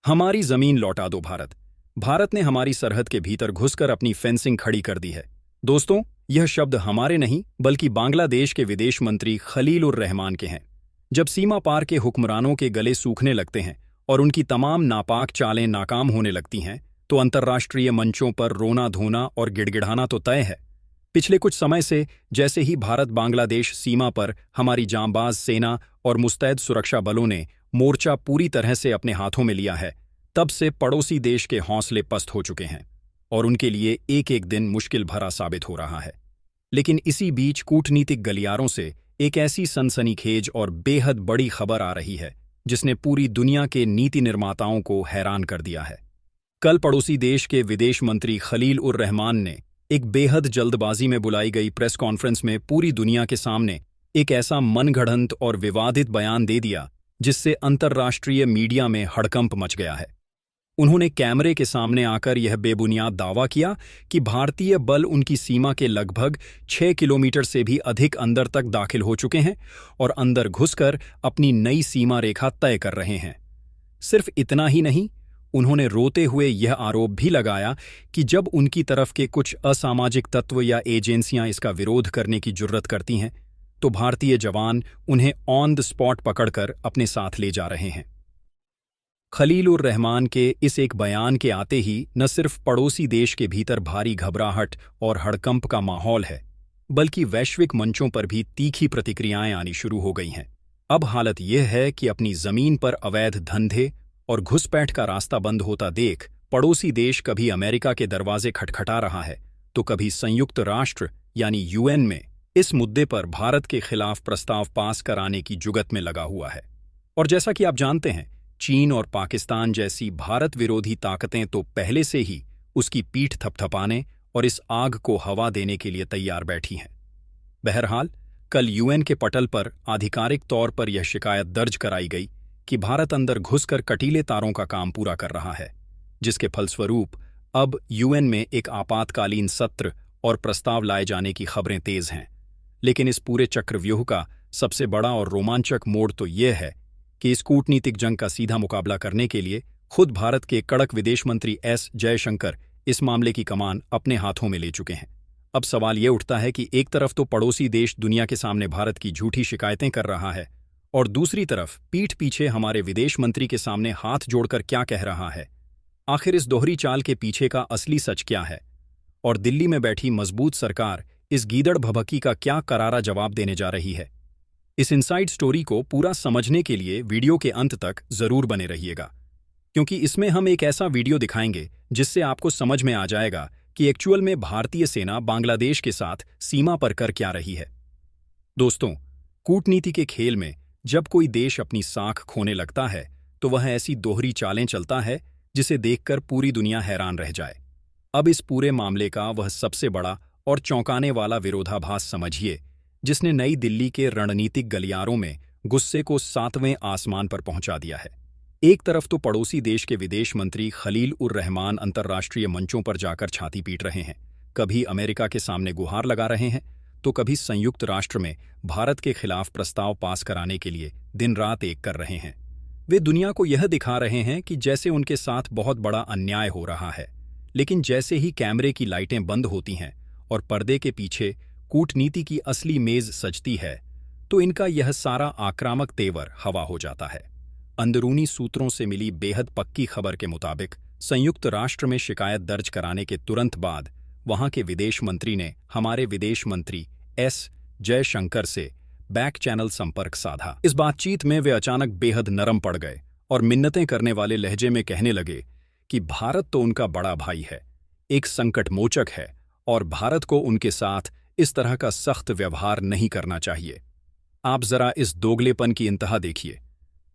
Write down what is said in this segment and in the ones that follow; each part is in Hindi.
हमारी जमीन लौटा दो भारत। भारत ने हमारी सरहद के भीतर घुसकर अपनी फेंसिंग खड़ी कर दी है। दोस्तों, यह शब्द हमारे नहीं बल्कि बांग्लादेश के विदेश मंत्री खलील उर रहमान के हैं। जब सीमा पार के हुक्मरानों के गले सूखने लगते हैं और उनकी तमाम नापाक चालें नाकाम होने लगती हैं, तो अंतर्राष्ट्रीय मंचों पर रोना धोना और गिड़गिड़ाना तो तय है। पिछले कुछ समय से जैसे ही भारत बांग्लादेश सीमा पर हमारी जांबाज सेना और मुस्तैद सुरक्षा बलों ने मोर्चा पूरी तरह से अपने हाथों में लिया है, तब से पड़ोसी देश के हौसले पस्त हो चुके हैं और उनके लिए एक एक दिन मुश्किल भरा साबित हो रहा है। लेकिन इसी बीच कूटनीतिक गलियारों से एक ऐसी सनसनीखेज और बेहद बड़ी खबर आ रही है जिसने पूरी दुनिया के नीति निर्माताओं को हैरान कर दिया है। कल पड़ोसी देश के विदेश मंत्री खलील उर रहमान ने एक बेहद जल्दबाजी में बुलाई गई प्रेस कॉन्फ्रेंस में पूरी दुनिया के सामने एक ऐसा मनगढ़ंत और विवादित बयान दे दिया जिससे अंतर्राष्ट्रीय मीडिया में हड़कंप मच गया है। उन्होंने कैमरे के सामने आकर यह बेबुनियाद दावा किया कि भारतीय बल उनकी सीमा के लगभग 6 किलोमीटर से भी अधिक अंदर तक दाखिल हो चुके हैं और अंदर घुसकर अपनी नई सीमा रेखा तय कर रहे हैं। सिर्फ इतना ही नहीं, उन्होंने रोते हुए यह आरोप भी लगाया कि जब उनकी तरफ के कुछ असामाजिक तत्व या एजेंसियां इसका विरोध करने की जुर्रत करती हैं, तो भारतीय जवान उन्हें ऑन द स्पॉट पकड़कर अपने साथ ले जा रहे हैं। खलील उर रहमान के इस एक बयान के आते ही न सिर्फ पड़ोसी देश के भीतर भारी घबराहट और हड़कंप का माहौल है, बल्कि वैश्विक मंचों पर भी तीखी प्रतिक्रियाएं आनी शुरू हो गई हैं। अब हालत यह है कि अपनी जमीन पर अवैध धंधे और घुसपैठ का रास्ता बंद होता देख पड़ोसी देश कभी अमेरिका के दरवाजे खटखटा रहा है, तो कभी संयुक्त राष्ट्र यानी यूएन में इस मुद्दे पर भारत के खिलाफ प्रस्ताव पास कराने की जुगत में लगा हुआ है। और जैसा कि आप जानते हैं, चीन और पाकिस्तान जैसी भारत विरोधी ताकतें तो पहले से ही उसकी पीठ थपथपाने और इस आग को हवा देने के लिए तैयार बैठी हैं। बहरहाल, कल यूएन के पटल पर आधिकारिक तौर पर यह शिकायत दर्ज कराई गई कि भारत अंदर घुसकर कटीले तारों का काम पूरा कर रहा है, जिसके फलस्वरूप अब यूएन में एक आपातकालीन सत्र और प्रस्ताव लाए जाने की खबरें तेज हैं। लेकिन इस पूरे चक्रव्यूह का सबसे बड़ा और रोमांचक मोड़ तो यह है कि इस कूटनीतिक जंग का सीधा मुकाबला करने के लिए खुद भारत के कड़क विदेश मंत्री एस जयशंकर इस मामले की कमान अपने हाथों में ले चुके हैं। अब सवाल ये उठता है कि एक तरफ तो पड़ोसी देश दुनिया के सामने भारत की झूठी शिकायतें कर रहा है और दूसरी तरफ पीठ पीछे हमारे विदेश मंत्री के सामने हाथ जोड़कर क्या कह रहा है। आखिर इस दोहरी चाल के पीछे का असली सच क्या है और दिल्ली में बैठी मजबूत सरकार इस गीदड़ भभकी का क्या करारा जवाब देने जा रही है। इस इनसाइड स्टोरी को पूरा समझने के लिए वीडियो के अंत तक जरूर बने रहिएगा, क्योंकि इसमें हम एक ऐसा वीडियो दिखाएंगे जिससे आपको समझ में आ जाएगा कि एक्चुअल में भारतीय सेना बांग्लादेश के साथ सीमा पर कर क्या रही है। दोस्तों, कूटनीति के खेल में जब कोई देश अपनी साख खोने लगता है तो वह ऐसी दोहरी चालें चलता है जिसे देखकर पूरी दुनिया हैरान रह जाए। अब इस पूरे मामले का वह सबसे बड़ा और चौंकाने वाला विरोधाभास समझिए जिसने नई दिल्ली के रणनीतिक गलियारों में गुस्से को 7वें आसमान पर पहुंचा दिया है। एक तरफ तो पड़ोसी देश के विदेश मंत्री खलील उर रहमान अंतर्राष्ट्रीय मंचों पर जाकर छाती पीट रहे हैं, कभी अमेरिका के सामने गुहार लगा रहे हैं, तो कभी संयुक्त राष्ट्र में भारत के खिलाफ प्रस्ताव पास कराने के लिए दिन रात एक कर रहे हैं। वे दुनिया को यह दिखा रहे हैं कि जैसे उनके साथ बहुत बड़ा अन्याय हो रहा है, लेकिन जैसे ही कैमरे की लाइटें बंद होती हैं और पर्दे के पीछे कूटनीति की असली मेज सजती है, तो इनका यह सारा आक्रामक तेवर हवा हो जाता है। अंदरूनी सूत्रों से मिली बेहद पक्की खबर के मुताबिक संयुक्त राष्ट्र में शिकायत दर्ज कराने के तुरंत बाद वहां के विदेश मंत्री ने हमारे विदेश मंत्री एस जयशंकर से बैक चैनल संपर्क साधा। इस बातचीत में वे अचानक बेहद नरम पड़ गए और मिन्नतें करने वाले लहजे में कहने लगे कि भारत तो उनका बड़ा भाई है, एक संकट मोचक है और भारत को उनके साथ इस तरह का सख्त व्यवहार नहीं करना चाहिए। आप जरा इस दोगलेपन की इंतहा देखिए।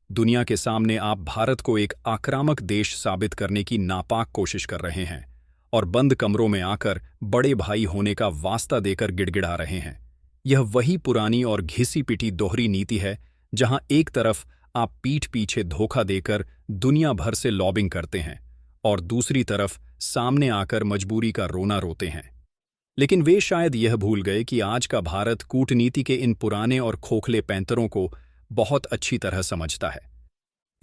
दुनिया के सामने आप भारत को एक आक्रामक देश साबित करने की नापाक कोशिश कर रहे हैं और बंद कमरों में आकर बड़े भाई होने का वास्ता देकर गिड़गिड़ा रहे हैं। यह वही पुरानी और घिसी पिटी दोहरी नीति है जहां एक तरफ आप पीठ पीछे धोखा देकर दुनिया भर से लॉबिंग करते हैं और दूसरी तरफ सामने आकर मजबूरी का रोना रोते हैं। लेकिन वे शायद यह भूल गए कि आज का भारत कूटनीति के इन पुराने और खोखले पैंतरों को बहुत अच्छी तरह समझता है।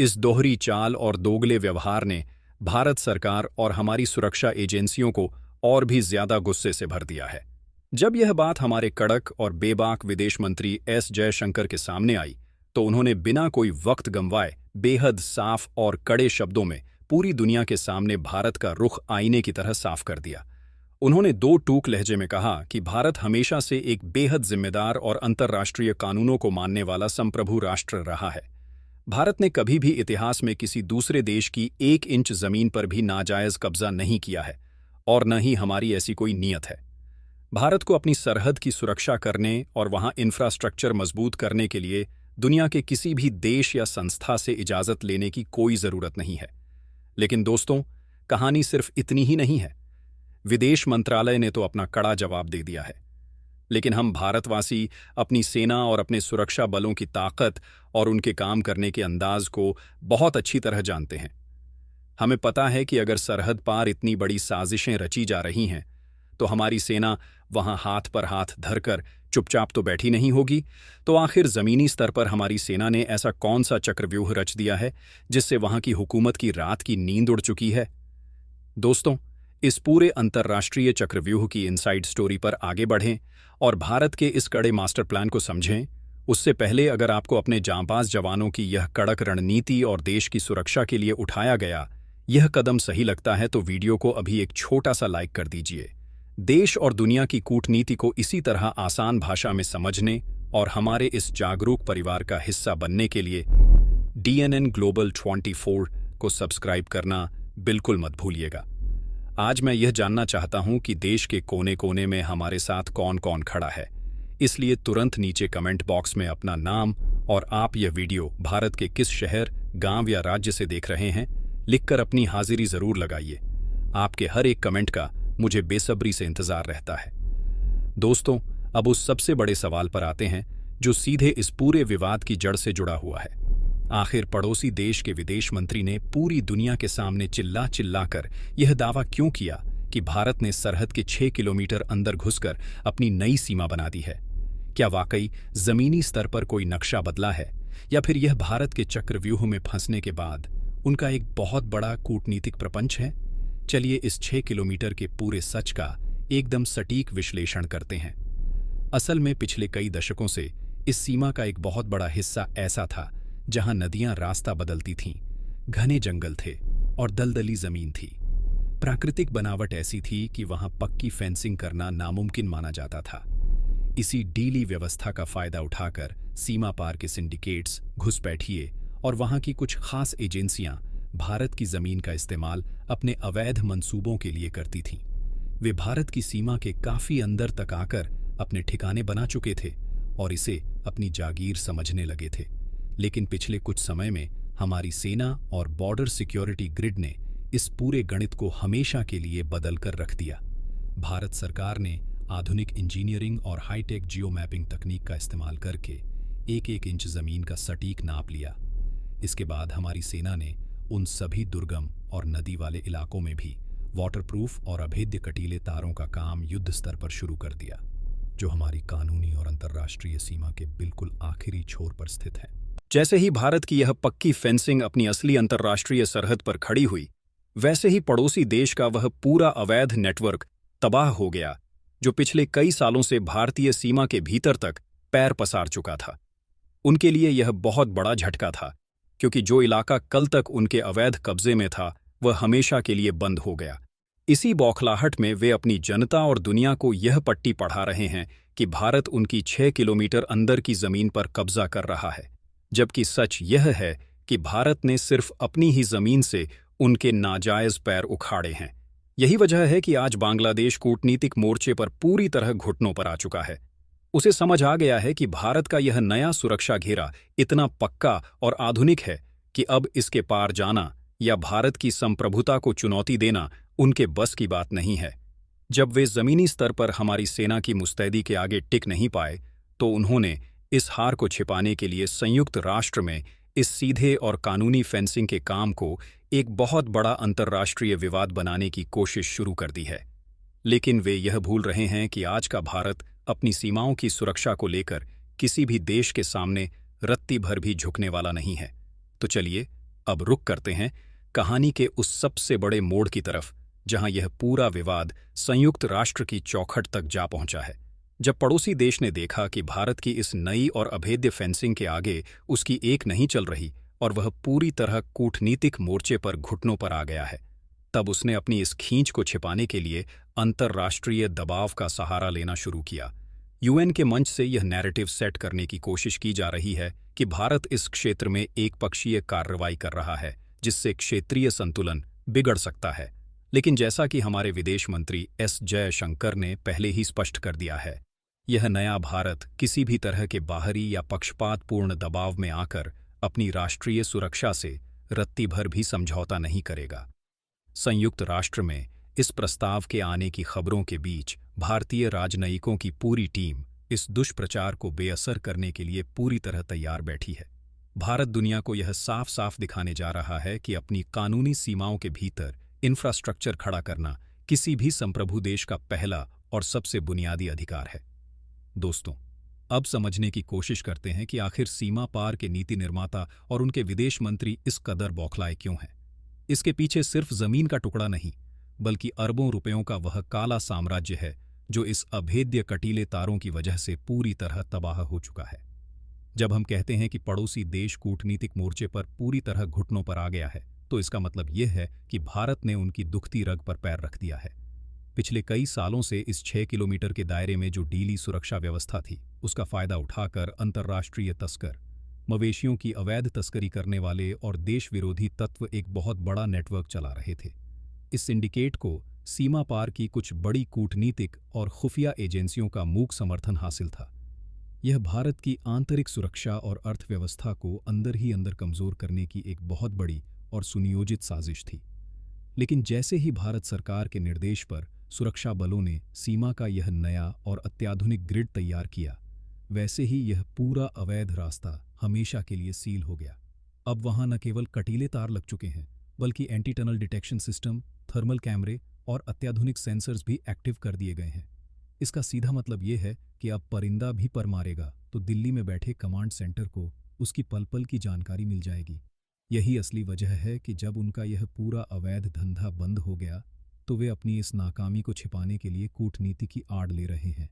इस दोहरी चाल और दोगले व्यवहार ने भारत सरकार और हमारी सुरक्षा एजेंसियों को और भी ज्यादा गुस्से से भर दिया है। जब यह बात हमारे कड़क और बेबाक विदेश मंत्री एस जयशंकर के सामने आई, तो उन्होंने बिना कोई वक्त गंवाए बेहद साफ और कड़े शब्दों में पूरी दुनिया के सामने भारत का रुख आईने की तरह साफ कर दिया। उन्होंने दो टूक लहजे में कहा कि भारत हमेशा से एक बेहद जिम्मेदार और अंतर्राष्ट्रीय कानूनों को मानने वाला संप्रभु राष्ट्र रहा है। भारत ने कभी भी इतिहास में किसी दूसरे देश की 1 इंच जमीन पर भी नाजायज कब्जा नहीं किया है और न ही हमारी ऐसी कोई नीयत है। भारत को अपनी सरहद की सुरक्षा करने और वहां इंफ्रास्ट्रक्चर मजबूत करने के लिए दुनिया के किसी भी देश या संस्था से इजाजत लेने की कोई जरूरत नहीं है। लेकिन दोस्तों, कहानी सिर्फ इतनी ही नहीं है। विदेश मंत्रालय ने तो अपना कड़ा जवाब दे दिया है, लेकिन हम भारतवासी अपनी सेना और अपने सुरक्षा बलों की ताकत और उनके काम करने के अंदाज को बहुत अच्छी तरह जानते हैं। हमें पता है कि अगर सरहद पार इतनी बड़ी साजिशें रची जा रही हैं, तो हमारी सेना वहां हाथ पर हाथ धरकर चुपचाप तो बैठी नहीं होगी। तो आखिर जमीनी स्तर पर हमारी सेना ने ऐसा कौन सा चक्रव्यूह रच दिया है जिससे वहां की हुकूमत की रात की नींद उड़ चुकी है? दोस्तों, इस पूरे अंतर्राष्ट्रीय चक्रव्यूह की इनसाइड स्टोरी पर आगे बढ़ें और भारत के इस कड़े मास्टर प्लान को समझें। उससे पहले अगर आपको अपने जांबाज जवानों की यह कड़क रणनीति और देश की सुरक्षा के लिए उठाया गया यह कदम सही लगता है, तो वीडियो को अभी एक छोटा सा लाइक कर दीजिए। देश और दुनिया की कूटनीति को इसी तरह आसान भाषा में समझने और हमारे इस जागरूक परिवार का हिस्सा बनने के लिए DNN Global 24 को सब्सक्राइब करना बिल्कुल मत भूलिएगा। आज मैं यह जानना चाहता हूं कि देश के कोने कोने में हमारे साथ कौन कौन खड़ा है, इसलिए तुरंत नीचे कमेंट बॉक्स में अपना नाम और आप यह वीडियो भारत के किस शहर, गांव या राज्य से देख रहे हैं लिखकर अपनी हाजिरी जरूर लगाइए। आपके हर एक कमेंट का मुझे बेसब्री से इंतजार रहता है। दोस्तों, अब उस सबसे बड़े सवाल पर आते हैं जो सीधे इस पूरे विवाद की जड़ से जुड़ा हुआ है। आखिर पड़ोसी देश के विदेश मंत्री ने पूरी दुनिया के सामने चिल्ला चिल्लाकर यह दावा क्यों किया कि भारत ने सरहद के 6 किलोमीटर अंदर घुसकर अपनी नई सीमा बना दी है? क्या वाकई जमीनी स्तर पर कोई नक्शा बदला है, या फिर यह भारत के चक्रव्यूह में फंसने के बाद उनका एक बहुत बड़ा कूटनीतिक प्रपंच है? चलिए इस 6 किलोमीटर के पूरे सच का एकदम सटीक विश्लेषण करते हैं। असल में पिछले कई दशकों से इस सीमा का एक बहुत बड़ा हिस्सा ऐसा था जहां नदियां रास्ता बदलती थीं, घने जंगल थे और दलदली जमीन थी। प्राकृतिक बनावट ऐसी थी कि वहां पक्की फेंसिंग करना नामुमकिन माना जाता था। इसी ढीली व्यवस्था का फायदा उठाकर सीमा पार के सिंडिकेट्स, घुसपैठिए और वहां की कुछ खास एजेंसियां भारत की जमीन का इस्तेमाल अपने अवैध मंसूबों के लिए करती थीं। वे भारत की सीमा के काफी अंदर तक आकर अपने ठिकाने बना चुके थे और इसे अपनी जागीर समझने लगे थे। लेकिन पिछले कुछ समय में हमारी सेना और बॉर्डर सिक्योरिटी ग्रिड ने इस पूरे गणित को हमेशा के लिए बदल कर रख दिया। भारत सरकार ने आधुनिक इंजीनियरिंग और हाईटेक जियो मैपिंग तकनीक का इस्तेमाल करके एक एक इंच जमीन का सटीक नाप लिया। इसके बाद हमारी सेना ने उन सभी दुर्गम और नदी वाले इलाकों में भी वाटरप्रूफ और अभेद्य कटीले तारों का काम युद्ध स्तर पर शुरू कर दिया, जो हमारी कानूनी और अंतर्राष्ट्रीय सीमा के बिल्कुल आखिरी छोर पर स्थित है। जैसे ही भारत की यह पक्की फेंसिंग अपनी असली अंतर्राष्ट्रीय सरहद पर खड़ी हुई, वैसे ही पड़ोसी देश का वह पूरा अवैध नेटवर्क तबाह हो गया, जो पिछले कई सालों से भारतीय सीमा के भीतर तक पैर पसार चुका था। उनके लिए यह बहुत बड़ा झटका था, क्योंकि जो इलाका कल तक उनके अवैध कब्जे में था वह हमेशा के लिए बंद हो गया। इसी बौखलाहट में वे अपनी जनता और दुनिया को यह पट्टी पढ़ा रहे हैं कि भारत उनकी 6 किलोमीटर अंदर की जमीन पर कब्जा कर रहा है, जबकि सच यह है कि भारत ने सिर्फ अपनी ही जमीन से उनके नाजायज पैर उखाड़े हैं। यही वजह है कि आज बांग्लादेश कूटनीतिक मोर्चे पर पूरी तरह घुटनों पर आ चुका है। उसे समझ आ गया है कि भारत का यह नया सुरक्षा घेरा इतना पक्का और आधुनिक है कि अब इसके पार जाना या भारत की संप्रभुता को चुनौती देना उनके बस की बात नहीं है। जब वे जमीनी स्तर पर हमारी सेना की मुस्तैदी के आगे टिक नहीं पाए, तो उन्होंने इस हार को छिपाने के लिए संयुक्त राष्ट्र में इस सीधे और कानूनी फेंसिंग के काम को एक बहुत बड़ा अंतर्राष्ट्रीय विवाद बनाने की कोशिश शुरू कर दी है। लेकिन वे यह भूल रहे हैं कि आज का भारत अपनी सीमाओं की सुरक्षा को लेकर किसी भी देश के सामने रत्ती भर भी झुकने वाला नहीं है। तो चलिए अब रुख करते हैं कहानी के उस सबसे बड़े मोड़ की तरफ जहां यह पूरा विवाद संयुक्त राष्ट्र की चौखट तक जा पहुंचा है। जब पड़ोसी देश ने देखा कि भारत की इस नई और अभेद्य फेंसिंग के आगे उसकी एक नहीं चल रही और वह पूरी तरह कूटनीतिक मोर्चे पर घुटनों पर आ गया है, तब उसने अपनी इस खींच को छिपाने के लिए अंतर्राष्ट्रीय दबाव का सहारा लेना शुरू किया। यूएन के मंच से यह नैरेटिव सेट करने की कोशिश की जा रही है कि भारत इस क्षेत्र में एकपक्षीय कार्रवाई कर रहा है जिससे क्षेत्रीय संतुलन बिगड़ सकता है। लेकिन जैसा कि हमारे विदेश मंत्री एस जयशंकर ने पहले ही स्पष्ट कर दिया है, यह नया भारत किसी भी तरह के बाहरी या पक्षपातपूर्ण दबाव में आकर अपनी राष्ट्रीय सुरक्षा से रत्ती भर भी समझौता नहीं करेगा। संयुक्त राष्ट्र में इस प्रस्ताव के आने की खबरों के बीच भारतीय राजनयिकों की पूरी टीम इस दुष्प्रचार को बेअसर करने के लिए पूरी तरह तैयार बैठी है। भारत दुनिया को यह साफ साफ दिखाने जा रहा है कि अपनी कानूनी सीमाओं के भीतर इंफ्रास्ट्रक्चर खड़ा करना किसी भी संप्रभु देश का पहला और सबसे बुनियादी अधिकार है। दोस्तों, अब समझने की कोशिश करते हैं कि आखिर सीमा पार के नीति निर्माता और उनके विदेश मंत्री इस कदर बौखलाए क्यों हैं। इसके पीछे सिर्फ जमीन का टुकड़ा नहीं, बल्कि अरबों रुपयों का वह काला साम्राज्य है जो इस अभेद्य कटीले तारों की वजह से पूरी तरह तबाह हो चुका है। जब हम कहते हैं कि पड़ोसी देश कूटनीतिक मोर्चे पर पूरी तरह घुटनों पर आ गया है, तो इसका मतलब यह है कि भारत ने उनकी दुखती रग पर पैर रख दिया है। पिछले कई सालों से इस 6 किलोमीटर के दायरे में जो ढीली सुरक्षा व्यवस्था थी, उसका फायदा उठाकर अंतर्राष्ट्रीय तस्कर, मवेशियों की अवैध तस्करी करने वाले और देश विरोधी तत्व एक बहुत बड़ा नेटवर्क चला रहे थे। इस सिंडिकेट को सीमा पार की कुछ बड़ी कूटनीतिक और खुफिया एजेंसियों का मूक समर्थन हासिल था। यह भारत की आंतरिक सुरक्षा और अर्थव्यवस्था को अंदर ही अंदर कमजोर करने की एक बहुत बड़ी और सुनियोजित साजिश थी। लेकिन जैसे ही भारत सरकार के निर्देश पर सुरक्षा बलों ने सीमा का यह नया और अत्याधुनिक ग्रिड तैयार किया, वैसे ही यह पूरा अवैध रास्ता हमेशा के लिए सील हो गया। अब वहां न केवल कटीले तार लग चुके हैं, बल्कि anti tunnel detection system, thermal कैमरे और अत्याधुनिक सेंसर्स भी एक्टिव कर दिए गए हैं। इसका सीधा मतलब यह है कि अब परिंदा भी पर मारेगा तो दिल्ली में बैठे कमांड सेंटर को उसकी पल पल की जानकारी मिल जाएगी। यही असली वजह है कि जब उनका यह पूरा अवैध धंधा बंद हो गया, तो वे अपनी इस नाकामी को छिपाने के लिए कूटनीति की आड़ ले रहे हैं।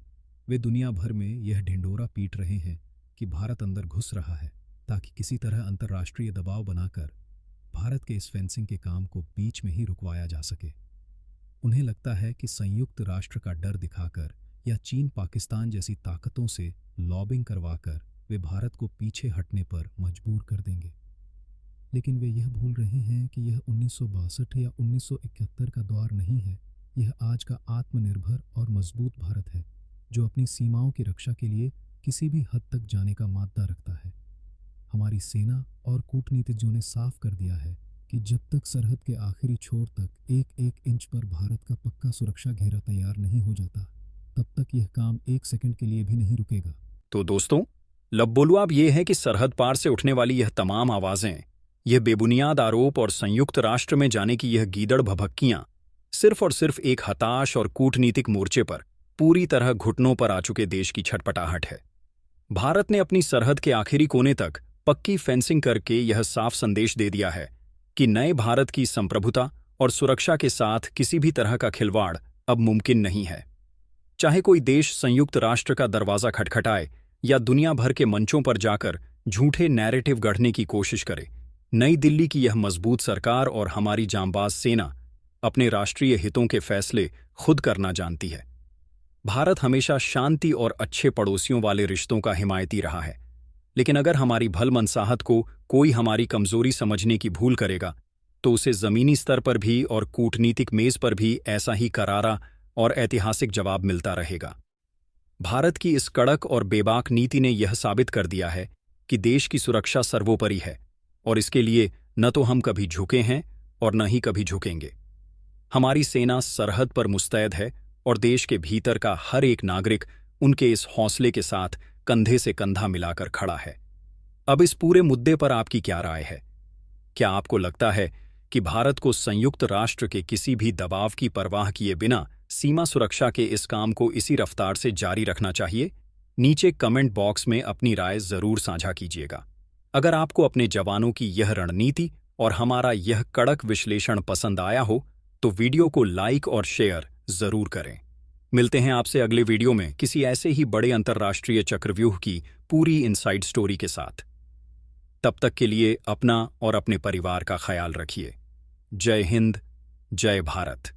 वे दुनिया भर में यह ढिंढोरा पीट रहे हैं कि भारत अंदर घुस रहा है, ताकि किसी तरह अंतर्राष्ट्रीय दबाव बनाकर भारत के इस फेंसिंग के काम को बीच में ही रुकवाया जा सके। उन्हें लगता है कि संयुक्त राष्ट्र का डर दिखाकर या चीन पाकिस्तान जैसी ताकतों से लॉबिंग करवाकर वे भारत को पीछे हटने पर मजबूर कर देंगे। लेकिन वे यह भूल रहे हैं कि यह 1962 या 1971 का दौर नहीं है। यह आज का आत्मनिर्भर और मजबूत भारत है, जो अपनी सीमाओं की रक्षा के लिए किसी भी हद तक जाने का माद्दा रखता है। हमारी सेना और कूटनीतिज्ञों ने साफ कर दिया है कि जब तक सरहद के आखिरी छोर तक एक एक इंच पर भारत का पक्का सुरक्षा घेरा तैयार नहीं हो जाता, तब तक यह काम एक सेकंड के लिए भी नहीं रुकेगा। तो दोस्तों, लबोलुआब ये है कि सरहद पार से उठने वाली यह तमाम आवाजें, यह बेबुनियाद आरोप और संयुक्त राष्ट्र में जाने की यह गीदड़ भभक्कियां सिर्फ और सिर्फ एक हताश और कूटनीतिक मोर्चे पर पूरी तरह घुटनों पर आ चुके देश की छटपटाहट है। भारत ने अपनी सरहद के आखिरी कोने तक पक्की फेंसिंग करके यह साफ संदेश दे दिया है कि नए भारत की संप्रभुता और सुरक्षा के साथ किसी भी तरह का खिलवाड़ अब मुमकिन नहीं है। चाहे कोई देश संयुक्त राष्ट्र का दरवाजा खटखटाए या दुनिया भर के मंचों पर जाकर झूठे नैरेटिव गढ़ने की कोशिश करे, नई दिल्ली की यह मजबूत सरकार और हमारी जांबाज सेना अपने राष्ट्रीय हितों के फैसले खुद करना जानती है। भारत हमेशा शांति और अच्छे पड़ोसियों वाले रिश्तों का हिमायती रहा है, लेकिन अगर हमारी भलमनसाहत को कोई हमारी कमजोरी समझने की भूल करेगा, तो उसे जमीनी स्तर पर भी और कूटनीतिक मेज पर भी ऐसा ही करारा और ऐतिहासिक जवाब मिलता रहेगा। भारत की इस कड़क और बेबाक नीति ने यह साबित कर दिया है कि देश की सुरक्षा सर्वोपरि है, और इसके लिए न तो हम कभी झुके हैं और न ही कभी झुकेंगे। हमारी सेना सरहद पर मुस्तैद है और देश के भीतर का हर एक नागरिक उनके इस हौसले के साथ कंधे से कंधा मिलाकर खड़ा है। अब इस पूरे मुद्दे पर आपकी क्या राय है? क्या आपको लगता है कि भारत को संयुक्त राष्ट्र के किसी भी दबाव की परवाह किए बिना सीमा सुरक्षा के इस काम को इसी रफ्तार से जारी रखना चाहिए? नीचे कमेंट बॉक्स में अपनी राय जरूर साझा कीजिएगा। अगर आपको अपने जवानों की यह रणनीति और हमारा यह कड़क विश्लेषण पसंद आया हो तो वीडियो को लाइक और शेयर जरूर करें। मिलते हैं आपसे अगले वीडियो में किसी ऐसे ही बड़े अंतर्राष्ट्रीय चक्रव्यूह की पूरी इनसाइड स्टोरी के साथ। तब तक के लिए अपना और अपने परिवार का ख्याल रखिए। जय हिंद, जय भारत।